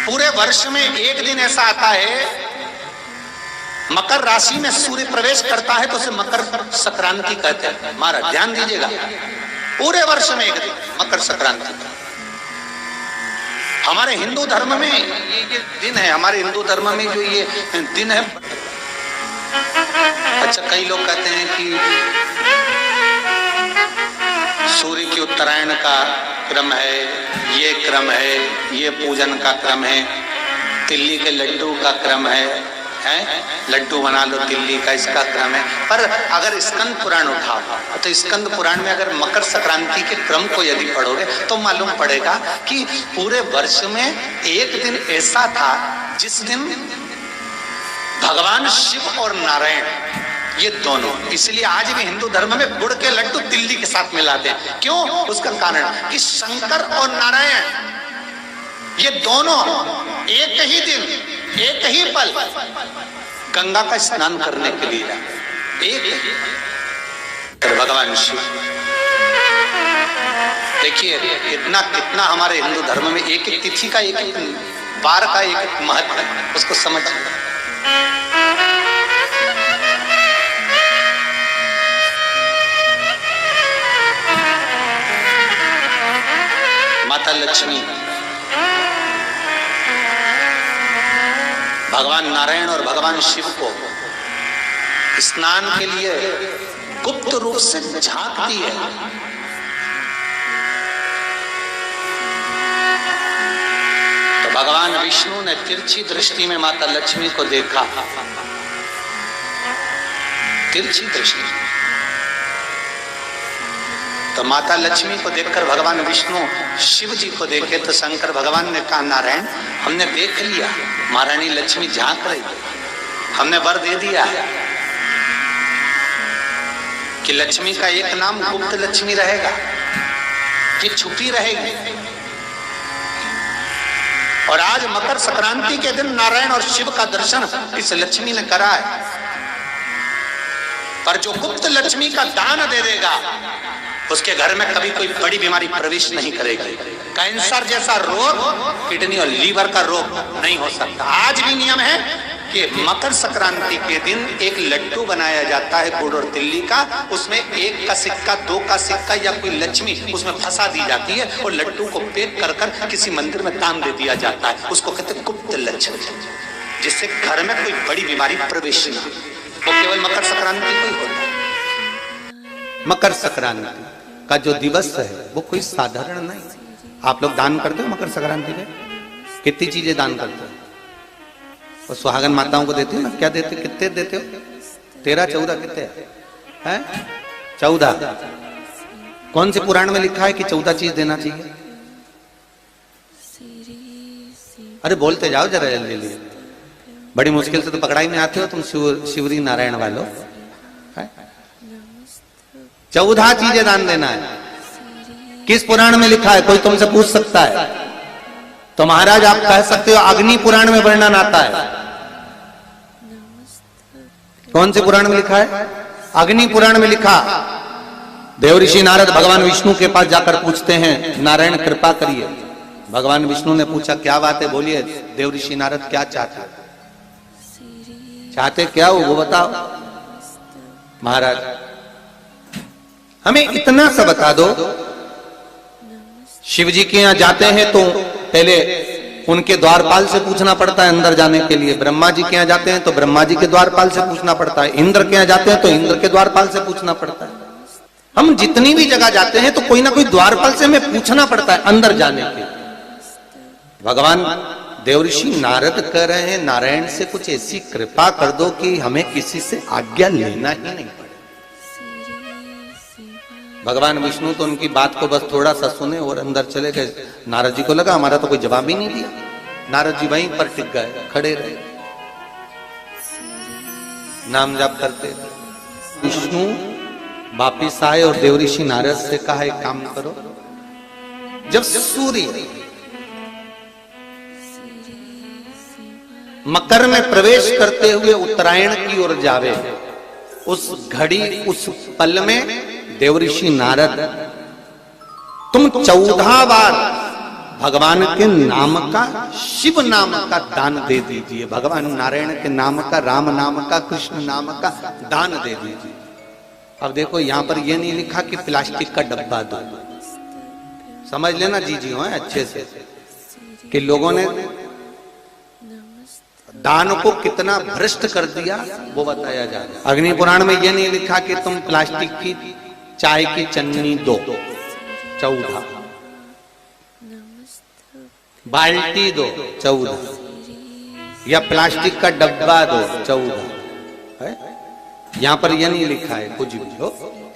पूरे वर्ष में एक दिन ऐसा आता है, मकर राशि में सूर्य प्रवेश करता है तो उसे मकर संक्रांति कहते हैं। महाराज ध्यान दीजिएगा, पूरे वर्ष में एक दिन मकर संक्रांति। हमारे हिंदू धर्म में ये दिन है, हमारे हिंदू धर्म में जो ये दिन है। अच्छा, कई लोग कहते हैं कि सूर्य की उत्तरायण का क्रम है, ये क्रम है, ये पूजन का क्रम है, तिल्ली के लड्डू का क्रम है, लड्डू बना लो तिल्ली का, इसका क्रम है। पर अगर स्कंद पुराण उठाओ तो स्कंद पुराण में अगर मकर संक्रांति के क्रम को यदि पढ़ोगे तो मालूम पड़ेगा कि पूरे वर्ष में एक दिन ऐसा था जिस दिन भगवान शिव और नारायण ये दोनों, इसलिए आज भी हिंदू धर्म में गुड़ के लड्डू तिल्ली के साथ मिलाते हैं। क्यों? उसका कारण कि शंकर और नारायण ये दोनों एक ही दिन, एक ही पल गंगा का स्नान करने के लिए एक भगवान शिव। देखिए इतना कितना हमारे हिंदू धर्म में एक एक तिथि का, एक एक बार का एक एक महत्व है, उसको समझिए। माता लक्ष्मी, भगवान नारायण और भगवान शिव को स्नान के लिए गुप्त रूप से झांकती है। तो भगवान विष्णु ने तिरछी दृष्टि में माता लक्ष्मी को देखा, तिरछी दृष्टि। तो माता लक्ष्मी को देखकर भगवान विष्णु शिव जी को देखे तो शंकर भगवान ने कहा, नारायण हमने देख लिया, महारानी लक्ष्मी झांक रही, हमने वर दे दिया है कि लक्ष्मी का एक नाम गुप्त लक्ष्मी रहेगा, कि छुपी रहेगी। और आज मकर संक्रांति के दिन नारायण और शिव का दर्शन इस लक्ष्मी ने करा है। पर जो गुप्त लक्ष्मी का दान दे देगा उसके घर में कभी कोई बड़ी बीमारी प्रवेश नहीं करेगी। कैंसर जैसा रोग, किडनी और लीवर का रोग नहीं हो सकता। आज भी नियम है कि मकर संक्रांति के दिन एक लड्डू बनाया जाता है गुड़ और तिल्ली का, उसमें 1 का सिक्का, 2 का सिक्का या कोई लक्ष्मी उसमें फंसा दी जाती है और लड्डू को पैक कर कर किसी मंदिर में दान दे दिया जाता है। उसको कहते हैं गुप्त लक्ष्मी, जिससे घर में कोई बड़ी बीमारी प्रवेश नहीं। वो केवल मकर संक्रांति को ही होता है। मकर संक्रांति का जो दिवस है वो कोई साधारण नहीं। आप लोग दान करते हो मकर संक्रांति में? कितनी चीजें दान करते हो? और सुहागन माताओं को देते हो ना? क्या देते, कितने देते हो? 13, 14 कितने हैं? 14। कौन से पुराण में लिखा है कि 14 चीज देना चाहिए? अरे बोलते जाओ जरा जल्दी जल्दी, बड़ी मुश्किल से तो पकड़ाई में आते हो तुम शिवरी नारायण वालों। 14 चीजें दान देना है। किस पुराण में लिखा है? कोई तुमसे पूछ सकता है तो महाराज आप कह सकते हो अग्नि पुराण में वर्णन आता है। कौन से पुराण में लिखा है? अग्नि पुराण में लिखा। देवऋषि नारद भगवान विष्णु के पास जाकर पूछते हैं, नारायण कृपा करिए। भगवान विष्णु ने पूछा क्या बात है, बोलिए देवऋषि नारद क्या चाहते, चाहते क्या हो वो बताओ। महाराज हमें इतना सा बता दो, शिव जी के यहां जाते हैं तो पहले उनके द्वारपाल से पूछना पड़ता है अंदर जाने के लिए। ब्रह्मा जी के यहाँ जाते हैं तो ब्रह्मा जी के द्वारपाल से पूछना पड़ता है। इंद्र के यहाँ जाते हैं तो इंद्र के द्वारपाल से पूछना पड़ता है। हम जितनी भी जगह जाते हैं तो कोई ना कोई द्वारपाल से हमें पूछना पड़ता है अंदर जाने के। भगवान देवऋषि नारद कह रहे हैं नारायण से कुछ ऐसी कृपा कर दो कि हमें किसी से आज्ञा लेना ही नहीं पड़े। भगवान विष्णु तो उनकी बात को बस थोड़ा सा सुने और अंदर चले गए। नारद जी को लगा हमारा तो कोई जवाब ही नहीं दिया। नारद जी वहीं पर टिक गए, खड़े रहे, नाम जाप करते। विष्णु वापिस आए और देवऋषि नारद से कहा एक काम करो, जब सूर्य मकर में प्रवेश करते हुए उत्तरायण की ओर जावे, उस घड़ी उस पल में देवऋषि नारद तुम 14 बार भगवान के नाम का, शिव नाम का दान दे दीजिए। भगवान नारायण के नाम का, राम नाम का, कृष्ण नाम का दान दे दीजिए। अब देखो यहां पर यह नहीं लिखा कि प्लास्टिक का डब्बा दो, समझ लेना जी हो अच्छे से, कि लोगों ने दान को कितना भ्रष्ट कर दिया वो बताया जा रहा है। अग्नि पुराण में यह नहीं लिखा कि तुम प्लास्टिक की चाय की चन्नी दो 14, बाल्टी दो 14, या प्लास्टिक का डब्बा दो 14 है। यहां पर यह नहीं लिखा है कुछ भी हो।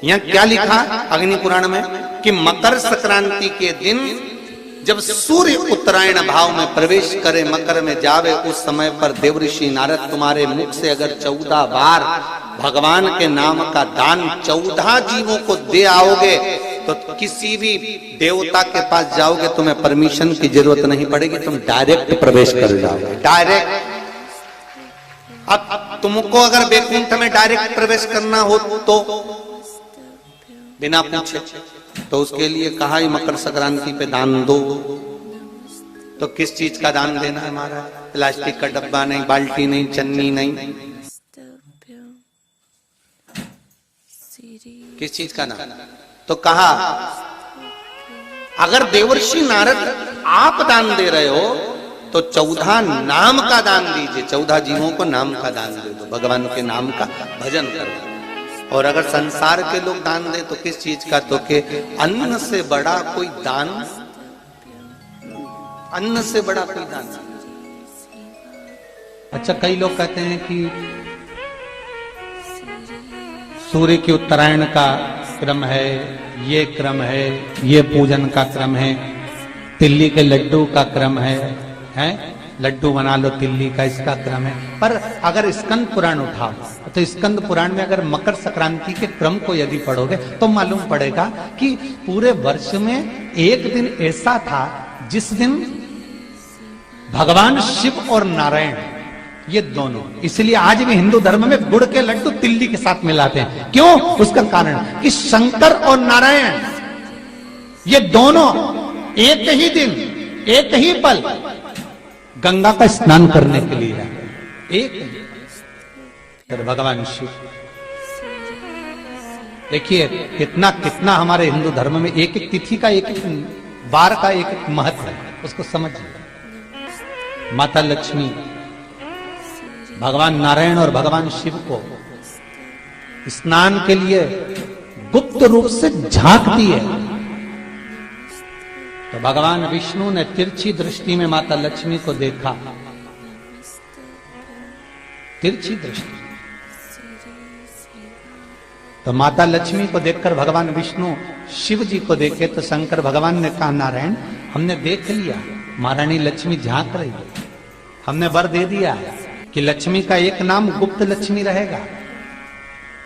यहां क्या लिखा अग्नि पुराण में कि मकर संक्रांति के दिन जब सूर्य उत्तरायण भाव में प्रवेश करे, मकर में जावे, उस समय पर देवऋषि नारद तुम्हारे मुख से अगर 14 बार भगवान के नाम का दान 14 जीवों को दे आओगे तो किसी भी देवता के पास जाओगे, तुम्हें परमिशन की जरूरत नहीं पड़ेगी, तुम डायरेक्ट प्रवेश कर जाओगे, डायरेक्ट। अब तुमको अगर वैकुंठ में डायरेक्ट प्रवेश करना हो तो बिना पूछे, तो उसके लिए कहा ही मकर संक्रांति पे दान दो। तो किस चीज का दान देना है हमारा? प्लास्टिक का डब्बा नहीं, बाल्टी नहीं, चन्नी नहीं, किस चीज का दान? तो कहा अगर देवर्षि नारद आप दान दे रहे हो तो 14 नाम का दान दीजिए, 14 जीवों को नाम का दान दे दो, भगवान के नाम का भजन करो। और अगर संसार के लोग दान दे तो किस चीज का? तो के अन्न से बड़ा कोई दान, अन्न से बड़ा कोई दान। अच्छा, कई लोग कहते हैं कि सूर्य के उत्तरायण का क्रम है, ये क्रम है, ये पूजन का क्रम है, तिल्ली के लड्डू का क्रम है, लड्डू बना लो तिल्ली का, इसका क्रम है। पर अगर स्कंद पुराण उठाओ तो स्कंद पुराण में अगर मकर संक्रांति के क्रम को यदि पढ़ोगे तो मालूम पड़ेगा कि पूरे वर्ष में एक दिन ऐसा था जिस दिन भगवान शिव और नारायण ये दोनों, इसलिए आज भी हिंदू धर्म में गुड़ के लड्डू तिल्ली के साथ मिलाते हैं। क्यों? उसका कारण कि शंकर और नारायण ये दोनों एक ही दिन, एक ही पल गंगा का स्नान करने के लिए एक फिर भगवान शिव। देखिए कितना कितना हमारे हिंदू धर्म में एक एक तिथि का, एक एक बार का एक एक महत्व है, उसको समझिए। माता लक्ष्मी भगवान नारायण और भगवान शिव को स्नान के लिए गुप्त रूप से झांकती है, तो भगवान विष्णु ने तिरछी दृष्टि में माता लक्ष्मी को देखा, तिरछी दृष्टि। तो माता लक्ष्मी को देखकर भगवान विष्णु शिव जी को देखे तो शंकर भगवान ने कहा, नारायण हमने देख लिया महारानी लक्ष्मी झांक रही है, हमने वर दे दिया कि लक्ष्मी का एक नाम गुप्त लक्ष्मी रहेगा,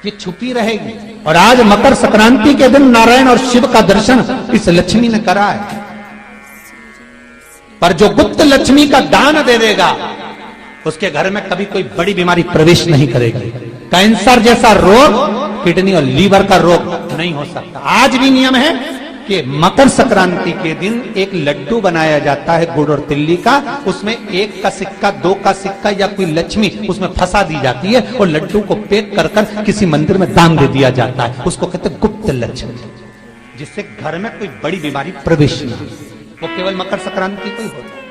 ये छुपी रहेगी। और आज मकर संक्रांति के दिन नारायण और शिव का दर्शन इस लक्ष्मी ने करा है। पर जो गुप्त लक्ष्मी का दान दे देगा उसके घर में कभी कोई बड़ी बीमारी प्रवेश नहीं करेगी। कैंसर जैसा रोग, किडनी और लीवर का रोग नहीं हो सकता। आज भी नियम है कि मकर संक्रांति के दिन एक लड्डू बनाया जाता है गुड़ और तिल्ली का, उसमें 1 का सिक्का, 2 का सिक्का या कोई लक्ष्मी उसमें फंसा दी जाती है और लड्डू को पैक कर कर किसी मंदिर में दान दे दिया जाता है। उसको कहते हैं गुप्त लक्ष्मी, जिससे घर में कोई बड़ी बीमारी प्रवेश नहीं, वो केवल मकर संक्रांति को ही होता है।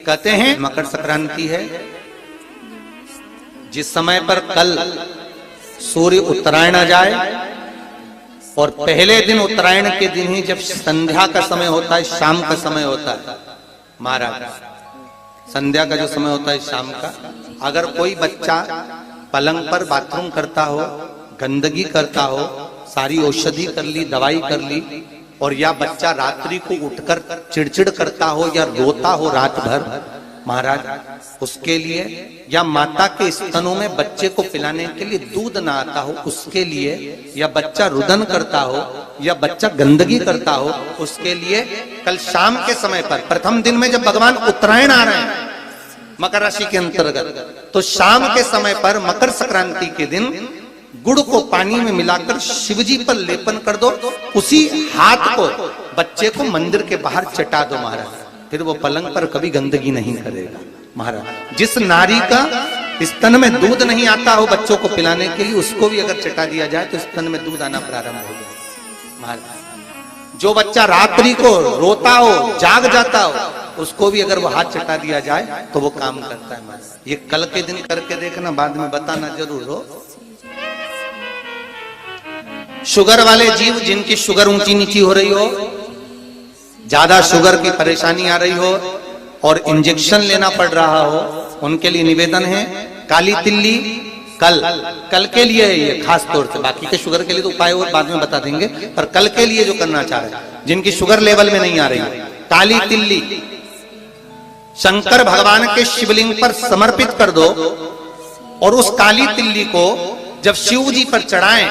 कहते हैं मकर संक्रांति है जिस समय पर कल सूर्य उत्तरायण आ जाए और पहले दिन उत्तरायण के दिन ही जब संध्या का समय होता है, शाम का समय होता है महाराज, संध्या का जो समय होता है शाम का, अगर कोई बच्चा पलंग पर बाथरूम करता हो, गंदगी करता हो, सारी औषधि कर ली, दवाई कर ली, और या बच्चा रात्रि को उठकर चिड़चिड़ करता हो या रोता हो रात भर महाराज, उसके लिए, या माता के स्तनों में बच्चे को पिलाने के लिए दूध ना आता हो उसके लिए, या बच्चा रुदन करता हो या बच्चा गंदगी करता हो उसके लिए, कल शाम के समय पर प्रथम दिन में जब भगवान उत्तरायण आ रहे हैं मकर राशि के अंतर्गत, तो शाम के समय पर मकर संक्रांति के दिन गुड़ को पानी में मिलाकर शिवजी पर लेपन कर दो, उसी हाथ को बच्चे को मंदिर के बाहर चटा दो महाराज, फिर वो पलंग पर कभी गंदगी नहीं करेगा महाराज। जिस नारी का स्तन में दूध नहीं आता हो बच्चों को पिलाने के लिए, उसको भी अगर चटा दिया जाए तो स्तन में दूध आना प्रारंभ हो जाए महाराज। जो बच्चा रात्रि को रोता हो, जाग जाता हो, उसको भी अगर वो हाथ चटा दिया जाए तो वो काम करता है महाराज। ये कल के दिन करके देखना, बाद में बताना जरूर हो। शुगर वाले जीव जिनकी शुगर ऊंची नीची हो रही हो, ज्यादा शुगर की परेशानी आ रही हो और इंजेक्शन लेना पड़ रहा हो, उनके लिए निवेदन है काली तिल्ली कल के लिए है ये खास तौर से, बाकी के शुगर के लिए तो उपाय और बाद में बता देंगे, पर कल के लिए जो करना चाह रहे हैं जिनकी शुगर लेवल में नहीं आ रही, काली तिल्ली शंकर भगवान के शिवलिंग पर समर्पित कर दो और उस काली तिल्ली को जब शिव जी पर चढ़ाएं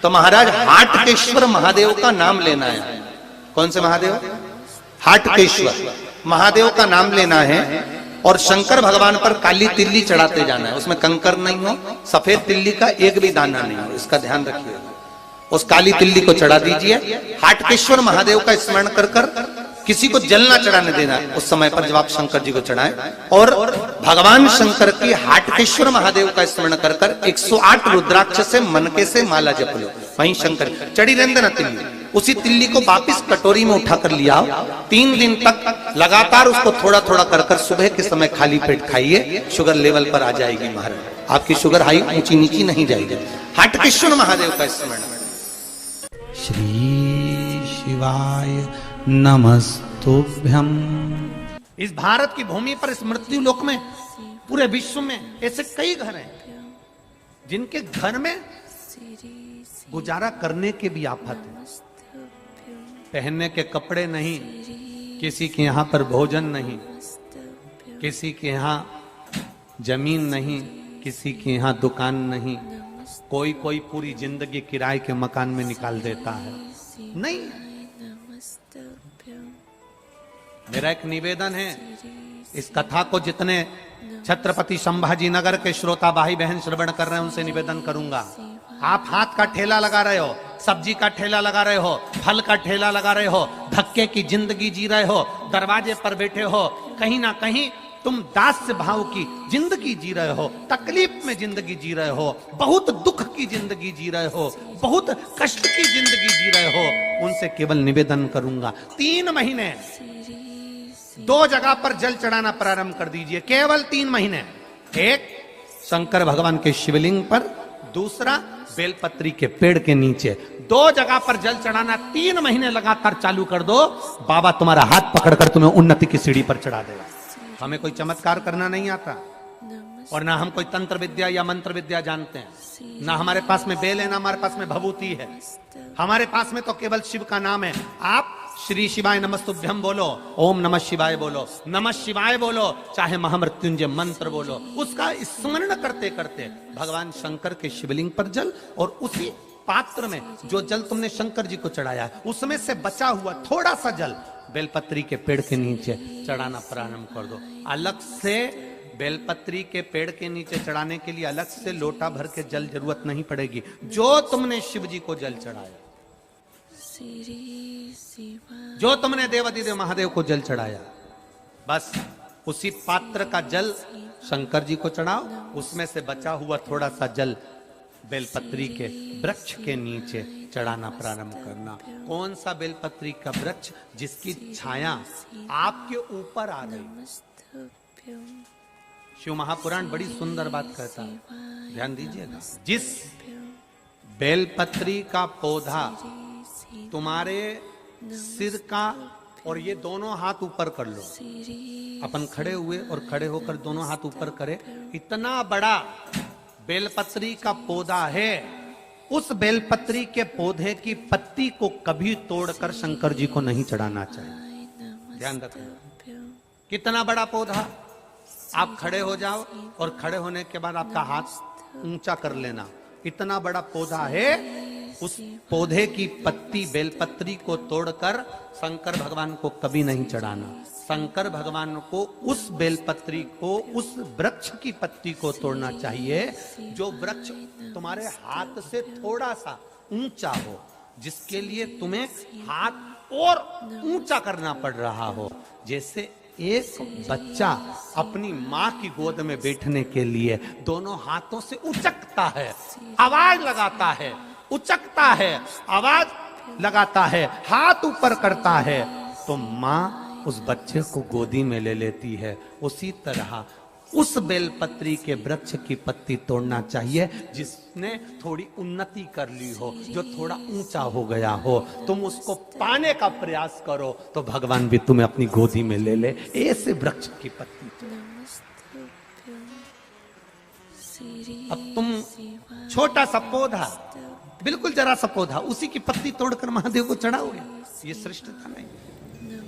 तो महाराज हाटकेश्वर महादेव का नाम लेना है। कौन से महादेव? हाटकेश्वर महादेव का नाम लेना है और शंकर भगवान पर काली तिल्ली चढ़ाते जाना है। उसमें कंकर नहीं हो, सफेद तिल्ली का एक भी दाना नहीं हो, इसका ध्यान रखिए। उस काली तिल्ली को चढ़ा दीजिए, हाटकेश्वर महादेव का स्मरण कर कर, किसी को जल ना चढ़ाने देना उस समय पर जब आप शंकर जी को चढ़ाएं, और भगवान शंकर की हाटकेश्वर महादेव का स्मरण कर कर 108 रुद्राक्ष से मनके से माला जप लो। वहीं शंकर चढ़ी रहने ना तिल्ली, उसी तिल्ली को वापिस कटोरी में उठाकर लिया, 3 दिन तक लगातार उसको थोड़ा थोड़ा कर कर सुबह के समय खाली पेट खाइए, शुगर लेवल पर आ जाएगी महाराज। आपकी शुगर हाई ऊंची नीची नहीं जाएगी। हाटकेश्वर महादेव का स्मरण। श्री शिवाय नमस्तुभ्यम। इस भारत की भूमि पर, इस मृत्यु लोक में, पूरे विश्व में ऐसे कई घर हैं जिनके घर में गुजारा करने के भी आफत है। पहनने के कपड़े नहीं, किसी के यहाँ पर भोजन नहीं, किसी के यहाँ जमीन नहीं, किसी के यहाँ दुकान नहीं, कोई पूरी जिंदगी किराए के मकान में निकाल देता है। नहीं, मेरा एक निवेदन है, इस कथा को जितने छत्रपति संभाजी नगर के श्रोता भाई बहन श्रवण कर रहे हैं उनसे निवेदन करूंगा, आप हाथ का ठेला लगा रहे हो, सब्जी का ठेला लगा रहे हो, फल का ठेला लगा रहे हो, धक्के की जिंदगी जी रहे हो, दरवाजे पर बैठे हो, कहीं ना कहीं तुम दास्य भाव की जिंदगी जी रहे हो, तकलीफ में जिंदगी जी रहे हो, बहुत दुख की जिंदगी जी रहे हो, बहुत कष्ट की जिंदगी जी रहे हो, उनसे केवल निवेदन करूंगा, 3 महीने 2 जगह पर जल चढ़ाना प्रारंभ कर दीजिए, केवल 3 महीने। एक शंकर भगवान के शिवलिंग पर, दूसरा बेलपत्री के पेड़ के नीचे, 2 जगह पर जल चढ़ाना 3 महीने लगातार चालू कर दो, बाबा तुम्हारा हाथ पकड़कर तुम्हें उन्नति की सीढ़ी पर चढ़ा देगा। हमें कोई चमत्कार करना नहीं आता और ना हम कोई तंत्र विद्या या मंत्र विद्या जानते हैं, ना हमारे पास में बेल है, ना हमारे पास में भभूति है, हमारे पास में तो केवल शिव का नाम है। आप श्री शिवाय नमस्तुभ्यम बोलो, ओम नमः शिवाय बोलो, नमः शिवाय बोलो, चाहे महामृत्युंजय मंत्र बोलो, उसका स्मरण करते करते भगवान शंकर के शिवलिंग पर जल, और उसी पात्र में जो जल तुमने शंकर जी को चढ़ाया है उसमें से बचा हुआ थोड़ा सा जल बेलपत्री के पेड़ के नीचे चढ़ाना प्रारंभ कर दो। अलग से बेलपत्री के पेड़ के नीचे चढ़ाने के लिए अलग से लोटा भर के जल जरूरत नहीं पड़ेगी। जो तुमने शिव जी को जल चढ़ाया, जो तुमने देवाधिदेव महादेव को जल चढ़ाया, बस उसी पात्र का जल शंकर जी को चढ़ाओ, उसमें से बचा हुआ थोड़ा सा जल बेलपत्री के वृक्ष के नीचे चढ़ाना प्रारंभ करना। कौन सा बेलपत्री का वृक्ष? जिसकी छाया आपके ऊपर आ रही। शिव महापुराण बड़ी सुंदर बात कहता है, ध्यान दीजिएगा। जिस बेलपत्री का पौधा तुम्हारे सिर का, और ये दोनों हाथ ऊपर कर लो, अपन खड़े हुए और खड़े होकर दोनों हाथ ऊपर करे, इतना बड़ा बेलपत्री का पौधा है, उस बेलपत्री के पौधे की पत्ती को कभी तोड़कर शंकर जी को नहीं चढ़ाना चाहिए। ध्यान रखना, कितना बड़ा पौधा। आप खड़े हो जाओ और खड़े होने के बाद आपका हाथ ऊंचा कर लेना, इतना बड़ा पौधा है, उस पौधे की पत्ती बेलपत्री को तोड़कर शंकर भगवान को कभी नहीं चढ़ाना। शंकर भगवान को उस बेलपत्री को, उस वृक्ष की पत्ती को तोड़ना चाहिए जो वृक्ष तुम्हारे हाथ से थोड़ा सा ऊंचा हो, जिसके लिए तुम्हें हाथ और ऊंचा करना पड़ रहा हो। जैसे एक बच्चा अपनी माँ की गोद में बैठने के लिए दोनों हाथों से उचकता है, आवाज लगाता है, उचकता है, आवाज लगाता है, हाथ ऊपर करता है, तो माँ उस बच्चे को गोदी में ले लेती है। उसी तरह उस बेलपत्री के वृक्ष की पत्ती तोड़ना चाहिए जिसने थोड़ी उन्नति कर ली हो, जो थोड़ा ऊंचा हो गया हो। तुम उसको पाने का प्रयास करो तो भगवान भी तुम्हें अपनी गोदी में ले ले। ऐसे वृक्ष की पत्ती अब तुम छोटा सा पौधा, बिल्कुल जरा सा पौधा, उसी की पत्ती तोड़कर महादेव को चढ़ाओगे, ये श्रेष्ठता नहीं।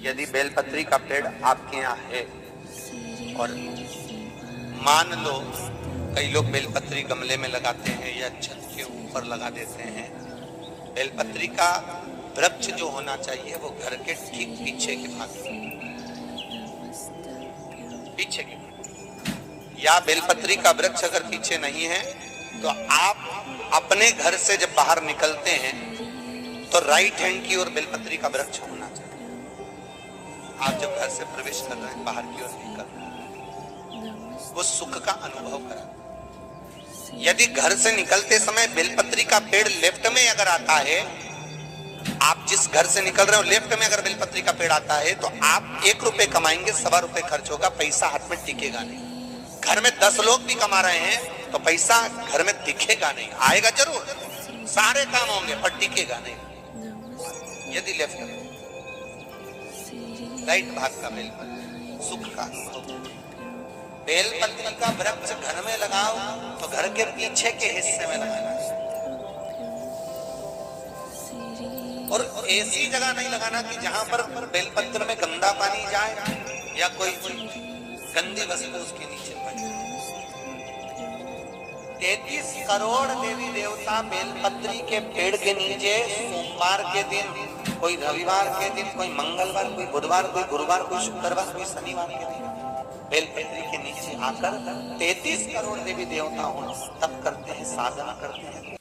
यदि बेलपत्री का पेड़ आपके यहाँ है और मान लो कई लोग बेलपत्री गमले में लगाते हैं या छत के ऊपर लगा देते हैं, बेलपत्री का वृक्ष जो होना चाहिए वो घर के ठीक पीछे के भाग पीछे के, या बेलपत्री का वृक्ष अगर पीछे नहीं है तो आप अपने घर से जब बाहर निकलते हैं तो राइट हैंड की ओर बेलपत्री का वृक्ष होना चाहिए। आप जब घर से प्रवेश कर रहे हैं, बाहर की ओर निकल रहे हैं, वो सुख का अनुभव करें। यदि घर से निकलते समय बेलपत्री का पेड़ लेफ्ट में अगर आता है, आप जिस घर से निकल रहे हो लेफ्ट में अगर बेलपत्री का पेड़ आता है तो आप 1 रुपए कमाएंगे, 1.25 रुपए खर्च होगा, पैसा हाथ में टिकेगा नहीं। घर में 10 लोग भी कमा रहे हैं तो पैसा घर में दिखेगा नहीं, आएगा जरूर, सारे काम होंगे पर टिकेगा नहीं। यदि लेफ्ट में राइट भाग का बेलपत्री सुख का अनुभव। बेलपत्री का वृक्ष घर में लगाओ तो घर के पीछे के हिस्से में लगाना, और ऐसी जगह नहीं लगाना कि जहां पर बेलपत्र में गंदा पानी जाए या कोई गंदी वस्तु उसके नीचे पड़े। 33 करोड़ देवी देवता बेलपत्री के पेड़ के नीचे सोमवार के दिन, कोई रविवार के दिन, कोई मंगलवार, कोई बुधवार, कोई गुरुवार, कोई शुक्रवार, कोई शनिवार के दिन बेलपत्री के नीचे आकर 33 करोड़ देवी देवताओं तप करते हैं, साधना करते हैं।